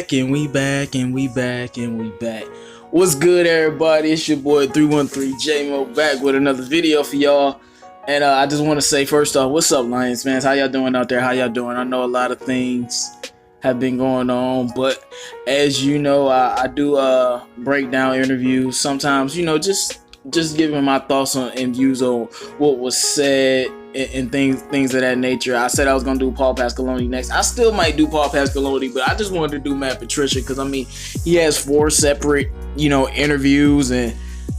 back and we back and we back and we back. What's good, everybody? It's your boy 313 J-Mo back with another video for y'all. And I just want to say first off, what's up, Lions fans? How y'all doing out there? How y'all doing? I know a lot of things have been going on, but as you know, I do break down interviews sometimes, you know, just giving my thoughts on and views on what was said and things of that nature. I said I was gonna do Paul Pasqualoni next. I still might do Paul Pasqualoni, but I just wanted to do Matt Patricia because I mean he has 4 separate, you know, interviews, and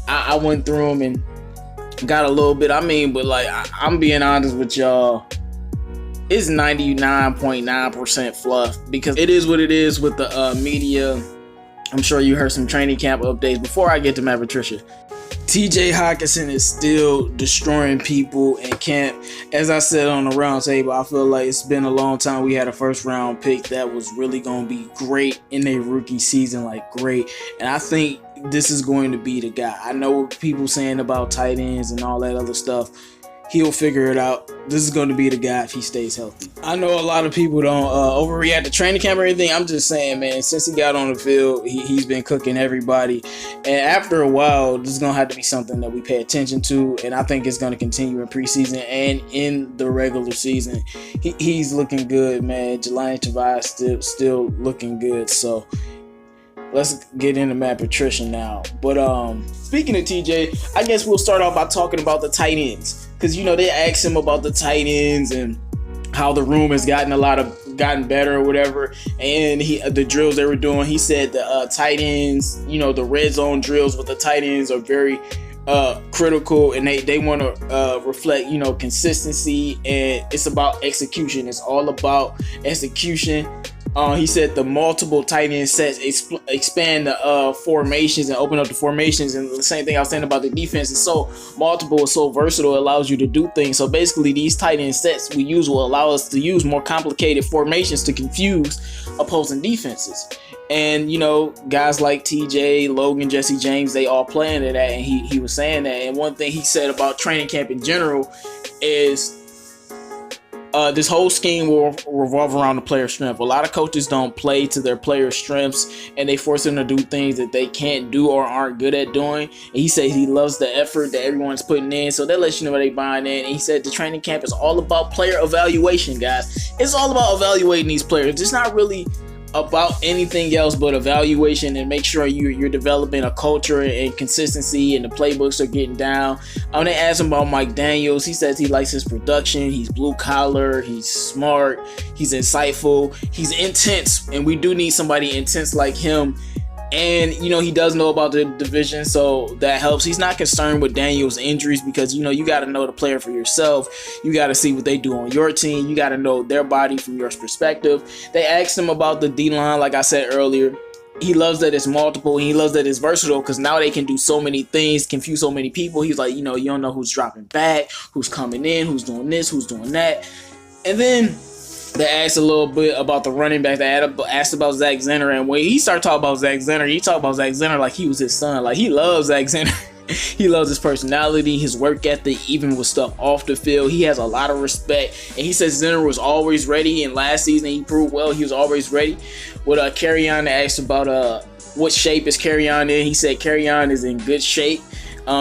I went through them and got a little bit. I mean, but like I'm being honest with y'all, it's 99.9% fluff because it is what it is with the media. I'm sure you heard some training camp updates. Before I get to Matt Patricia, TJ Hockenson is still destroying people in camp. As I said on the round table, I feel like it's been a long time we had a first round pick that was really going to be great in a rookie season, like great. And I think this is going to be the guy. I know what people saying about tight ends and all that other stuff. He'll figure it out. This is going to be the guy if he stays healthy. I know a lot of people don't overreact to training camp or anything. I'm just saying, man, since he got on the field, he's been cooking everybody. And after a while, this is going to have to be something that we pay attention to. And I think it's going to continue in preseason and in the regular season. He's looking good, man. Jelani Tavai still looking good. So let's get into Matt Patricia now. But speaking of TJ, I guess we'll start off by talking about the tight ends. Because, you know, they asked him about the tight ends and how the room has gotten better or whatever. And the drills they were doing, he said the tight ends, you know, the red zone drills with the tight ends are very critical, and they want to reflect, you know, consistency, and it's about execution. It's all about execution. He said the multiple tight end sets expand the formations and open up the formations. And the same thing I was saying about the defense is so multiple, it's so versatile, it allows you to do things. So basically these tight end sets we use will allow us to use more complicated formations to confuse opposing defenses. And, you know, guys like TJ, Logan, Jesse James, they all play into that. And he was saying that. And one thing he said about training camp in general is this whole scheme will revolve around the player's strength. A lot of coaches don't play to their player's strengths, and they force them to do things that they can't do or aren't good at doing. And he said he loves the effort that everyone's putting in, so that lets you know they buying in. And he said the training camp is all about player evaluation, guys. It's all about evaluating these players. It's not really about anything else but evaluation, and make sure you're developing a culture and consistency, and the playbooks are getting down. When they asked him about Mike Daniels, he says he likes his production. He's blue collar, he's smart, he's insightful, he's intense, and we do need somebody intense like him. And, you know, he does know about the division, so that helps. He's not concerned with Daniel's injuries because, you know, you got to know the player for yourself. You got to see what they do on your team. You got to know their body from your perspective. They asked him about the D-line, like I said earlier. He loves that it's multiple. He loves that it's versatile because now they can do so many things, confuse so many people. He's like, you know, you don't know who's dropping back, who's coming in, who's doing this, who's doing that. And then they asked a little bit about the running back. They asked about Zach Zenner, and when he started talking about Zach Zenner, he talked about Zach Zenner like he was his son. Like, he loves Zach Zenner. He loves his personality, his work ethic, even with stuff off the field. He has a lot of respect, and he says Zenner was always ready, and last season he proved well. He was always ready. With Kerryon, they asked about what shape is Kerryon in. He said Kerryon is in good shape.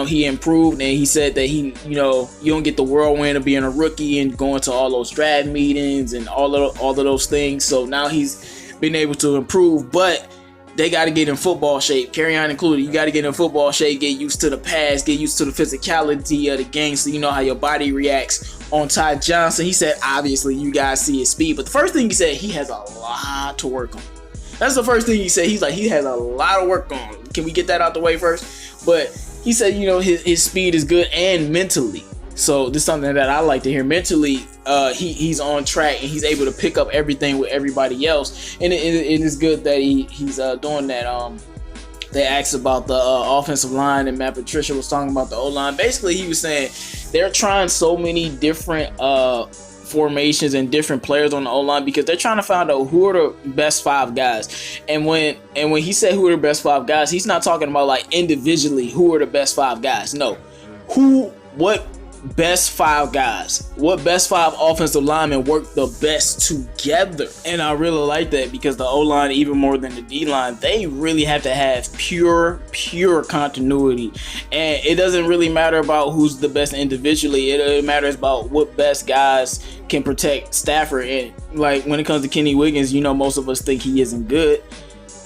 He improved, and he said that you know, you don't get the whirlwind of being a rookie and going to all those draft meetings and all of those things. So now he's been able to improve, but they got to get in football shape. Kerryon included. You got to get in football shape, get used to the pass, get used to the physicality of the game, so you know how your body reacts. On Ty Johnson, he said obviously you guys see his speed, but the first thing he said, he has a lot to work on. That's the first thing he said. He's like, he has a lot of work on. Can we get that out the way first? But he said, you know, his speed is good, and mentally. So this is something that I like to hear. Mentally, he's on track, and he's able to pick up everything with everybody else. And it is good that he's doing that. They asked about the offensive line, and Matt Patricia was talking about the O-line. Basically, he was saying they're trying so many different formations and different players on the O-line because they're trying to find out who are the best 5 guys. And when he said who are the best 5 guys, he's not talking about like individually who are the best 5 guys. No, what best 5 guys. What best 5 offensive linemen work the best together? And I really like that because the O-line, even more than the D-line, they really have to have pure continuity. And it doesn't really matter about who's the best individually. It matters about what best guys can protect Stafford. And like when it comes to Kenny Wiggins, you know, most of us think he isn't good.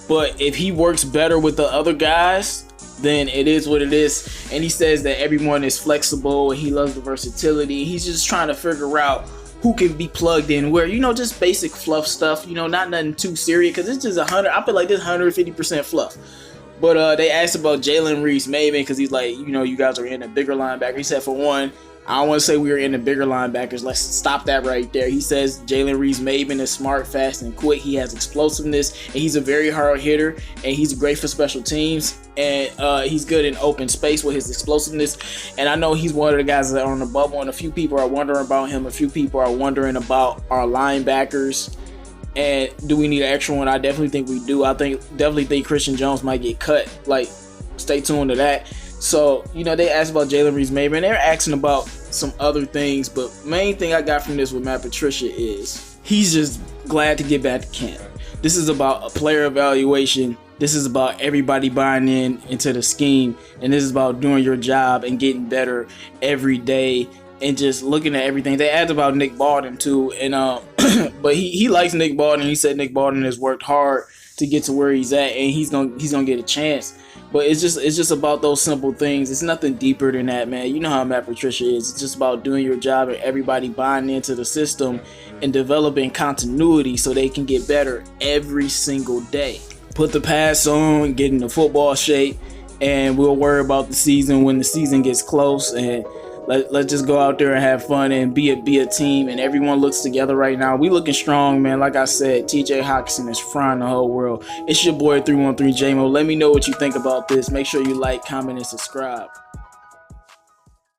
But if he works better with the other guys, then it is what it is. And he says that everyone is flexible and he loves the versatility. He's just trying to figure out who can be plugged in where, you know, just basic fluff stuff, you know, not nothing too serious, because it's just I feel like this 150% fluff. But they asked about Jalen Reese-Maybin because he's like, you know, you guys are in a bigger linebacker. He said, for one, I don't want to say we were in the bigger linebackers. Let's stop that right there. He says Jalen Reese-Maybin is smart, fast, and quick. He has explosiveness, and he's a very hard hitter, and he's great for special teams, and he's good in open space with his explosiveness. And I know he's one of the guys that are on the bubble, and a few people are wondering about him. A few people are wondering about our linebackers. And do we need an extra one? I definitely think we do. I definitely think Christian Jones might get cut. Like, stay tuned to that. So, you know, they asked about Jalen Reese-Maybin. They're asking about some other things, but main thing I got from this with Matt Patricia is he's just glad to get back to camp. This is about a player evaluation. This is about everybody buying into the scheme, and this is about doing your job and getting better every day and just looking at everything. They asked about Nick Baldwin too, and but he likes Nick Baldwin. He said Nick Baldwin has worked hard to get to where he's at, and he's gonna get a chance. But it's just about those simple things. It's nothing deeper than that, man. You know how Matt Patricia is. It's just about doing your job and everybody buying into the system and developing continuity so they can get better every single day. Put the pass on, get into football shape, and we'll worry about the season when the season gets close. And let's just go out there and have fun and be a team. And everyone looks together right now. We looking strong, man. Like I said, TJ Hawkinson is frying the whole world. It's your boy 313 J-Mo. Let me know what you think about this. Make sure you like, comment, and subscribe.